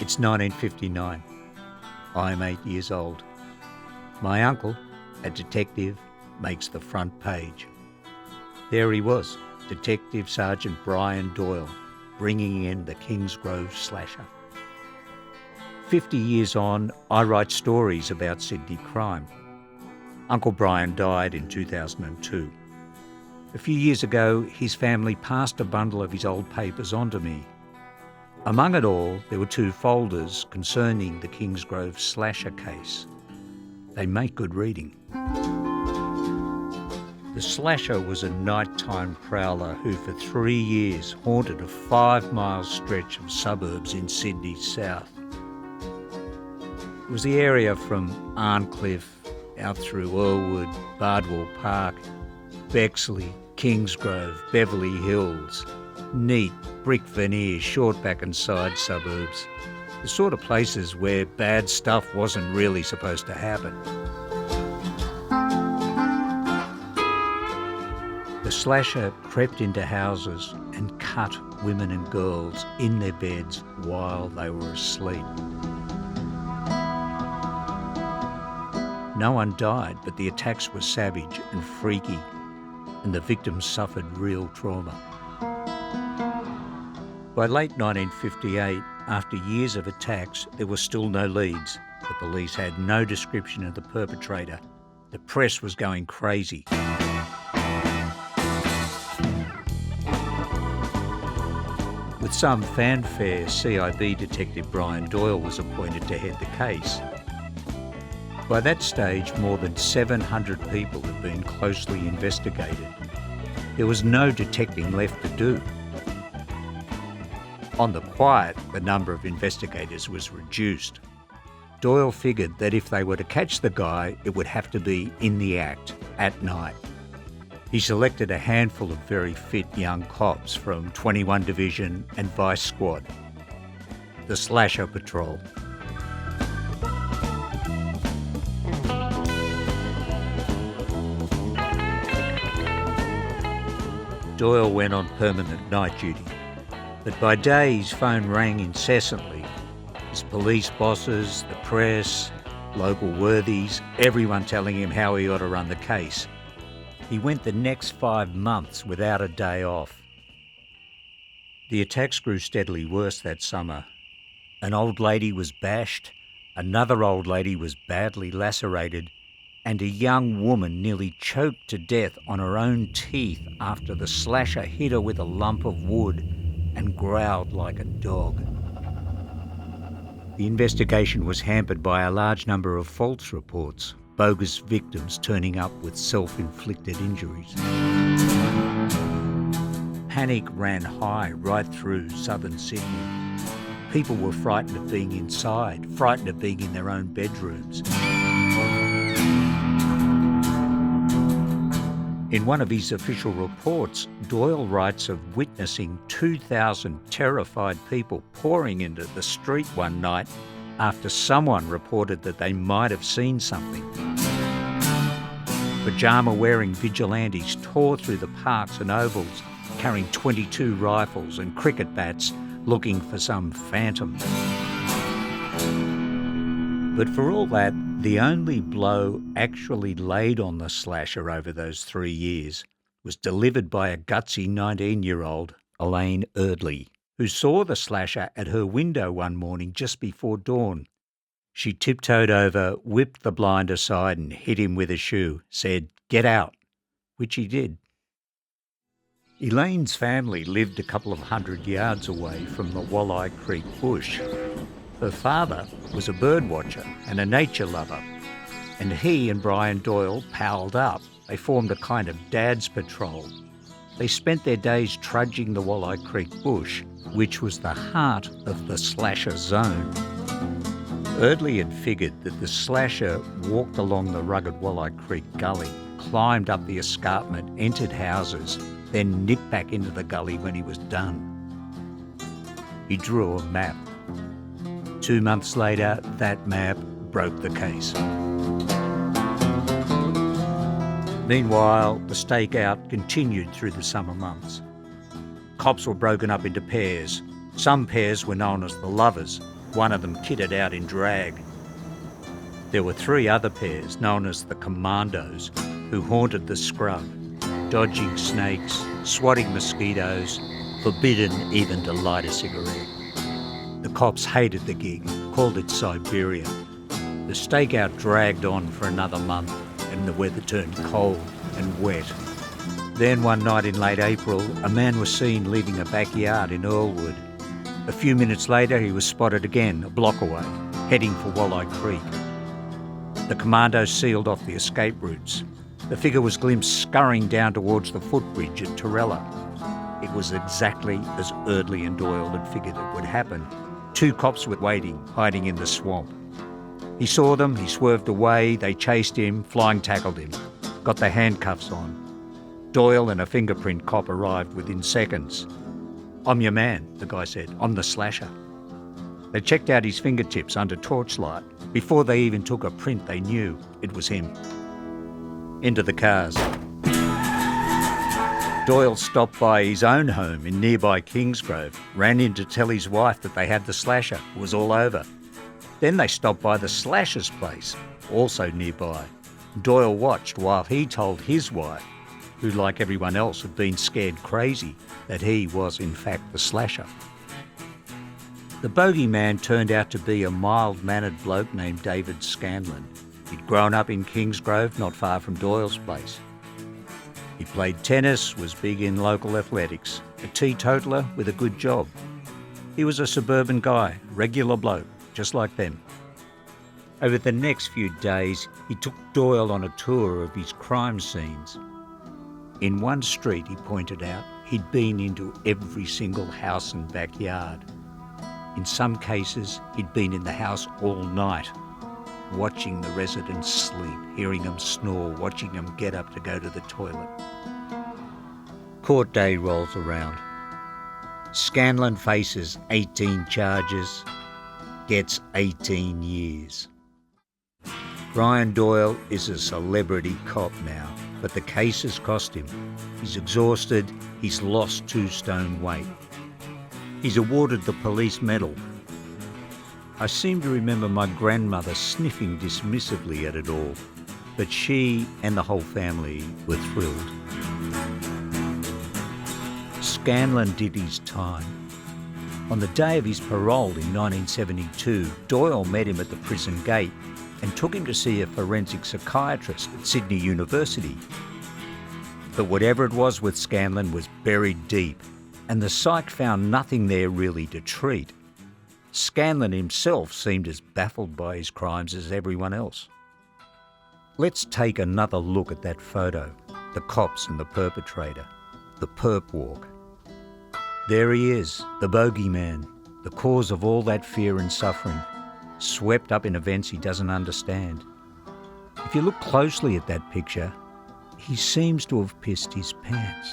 It's 1959. I'm 8 years old. My uncle, a detective, makes the front page. There he was, Detective Sergeant Brian Doyle, bringing in the Kingsgrove Slasher. 50 years on, I write stories about Sydney crime. Uncle Brian died in 2002. A few years ago, his family passed a bundle of his old papers on to me. Among it all, there were 2 folders concerning the Kingsgrove Slasher case. They make good reading. The Slasher was a nighttime prowler who for 3 years haunted a 5-mile stretch of suburbs in Sydney's south. It was the area from Arncliffe out through Earlwood, Bardwell Park, Bexley, Kingsgrove, Beverly Hills, neat brick veneer short-back and side suburbs, the sort of places where bad stuff wasn't really supposed to happen. The Slasher crept into houses and cut women and girls in their beds while they were asleep. No one died, but the attacks were savage and freaky, and the victims suffered real trauma. By late 1958, after years of attacks, there were still no leads. The police had no description of the perpetrator. The press was going crazy. With some fanfare, CIB Detective Brian Doyle was appointed to head the case. By that stage, more than 700 people had been closely investigated. There was no detecting left to do. On the quiet, the number of investigators was reduced. Doyle figured that if they were to catch the guy, it would have to be in the act, at night. He selected a handful of very fit young cops from 21 Division and Vice Squad, the Slasher Patrol. Doyle went on permanent night duty, but by day his phone rang incessantly. His police bosses, the press, local worthies, everyone telling him how he ought to run the case. He went the next 5 months without a day off. The attacks grew steadily worse that summer. An old lady was bashed, another old lady was badly lacerated, and a young woman nearly choked to death on her own teeth after the Slasher hit her with a lump of wood and growled like a dog. The investigation was hampered by a large number of false reports, bogus victims turning up with self-inflicted injuries. Panic ran high right through southern Sydney. People were frightened of being inside, frightened of being in their own bedrooms. In one of his official reports, Doyle writes of witnessing 2,000 terrified people pouring into the street one night after someone reported that they might have seen something. Pyjama-wearing vigilantes tore through the parks and ovals, carrying 22 rifles and cricket bats, looking for some phantom. But for all that, the only blow actually laid on the Slasher over those 3 years was delivered by a gutsy 19-year-old, Elaine Eardley, who saw the Slasher at her window one morning just before dawn. She tiptoed over, whipped the blind aside and hit him with a shoe, said, "Get out," which he did. Elaine's family lived a couple of 100 yards away from the Walleye Creek bush. Her father was a bird watcher and a nature lover, and he and Brian Doyle palled up. They formed a kind of dad's patrol. They spent their days trudging the Walleye Creek bush, which was the heart of the Slasher zone. Eardley had figured that the Slasher walked along the rugged Walleye Creek gully, climbed up the escarpment, entered houses, then nipped back into the gully when he was done. He drew a map. 2 months later, that map broke the case. Meanwhile, the stakeout continued through the summer months. Cops were broken up into pairs. Some pairs were known as the lovers. one of them kitted out in drag. There were 3 other pairs, known as the Commandos, who haunted the scrub, dodging snakes, swatting mosquitoes, forbidden even to light a cigarette. The cops hated the gig, called it Siberia. The stakeout dragged on for another month and the weather turned cold and wet. Then one night in late April, a man was seen leaving a backyard in Earlwood. A few minutes later, he was spotted again, a block away, heading for Walleye Creek. The commandos sealed off the escape routes. The figure was glimpsed scurrying down towards the footbridge at Torella. It was exactly as Eardley and Doyle had figured it would happen. 2 cops were waiting, hiding in the swamp. He saw them, he swerved away, they chased him, flying tackled him, got the handcuffs on. Doyle and a fingerprint cop arrived within seconds. "I'm your man," the guy said. "I'm the slasher." They checked out his fingertips under torchlight. Before they even took a print, they knew it was him. Into the cars. Doyle stopped by his own home in nearby Kingsgrove, ran in to tell his wife that they had the slasher. It was all over. Then they stopped by the slasher's place, also nearby. Doyle watched while he told his wife, who like everyone else had been scared crazy, that he was in fact the slasher. The bogeyman turned out to be a mild-mannered bloke named David Scanlon. He'd grown up in Kingsgrove, not far from Doyle's place. He played tennis, was big in local athletics, a teetotaler with a good job. He was a suburban guy, regular bloke, just like them. Over the next few days, he took Doyle on a tour of his crime scenes. In one street, he pointed out, he'd been into every single house and backyard. In some cases, he'd been in the house all night, watching the residents sleep, hearing them snore, watching them get up to go to the toilet. Court day rolls around. Scanlon faces 18 charges, gets 18 years. Brian Doyle is a celebrity cop now, but the case has cost him. He's exhausted, he's lost 2 stone weight. He's awarded the police medal. I seem to remember my grandmother sniffing dismissively at it all, but she and the whole family were thrilled. Scanlon did his time. On the day of his parole in 1972, Doyle met him at the prison gate and took him to see a forensic psychiatrist at Sydney University. But whatever it was with Scanlon was buried deep, and the psych found nothing there really to treat. Scanlon himself seemed as baffled by his crimes as everyone else. Let's take another look at that photo, the cops and the perpetrator, the perp walk. There he is, the bogeyman, the cause of all that fear and suffering, swept up in events he doesn't understand. If you look closely at that picture, he seems to have pissed his pants.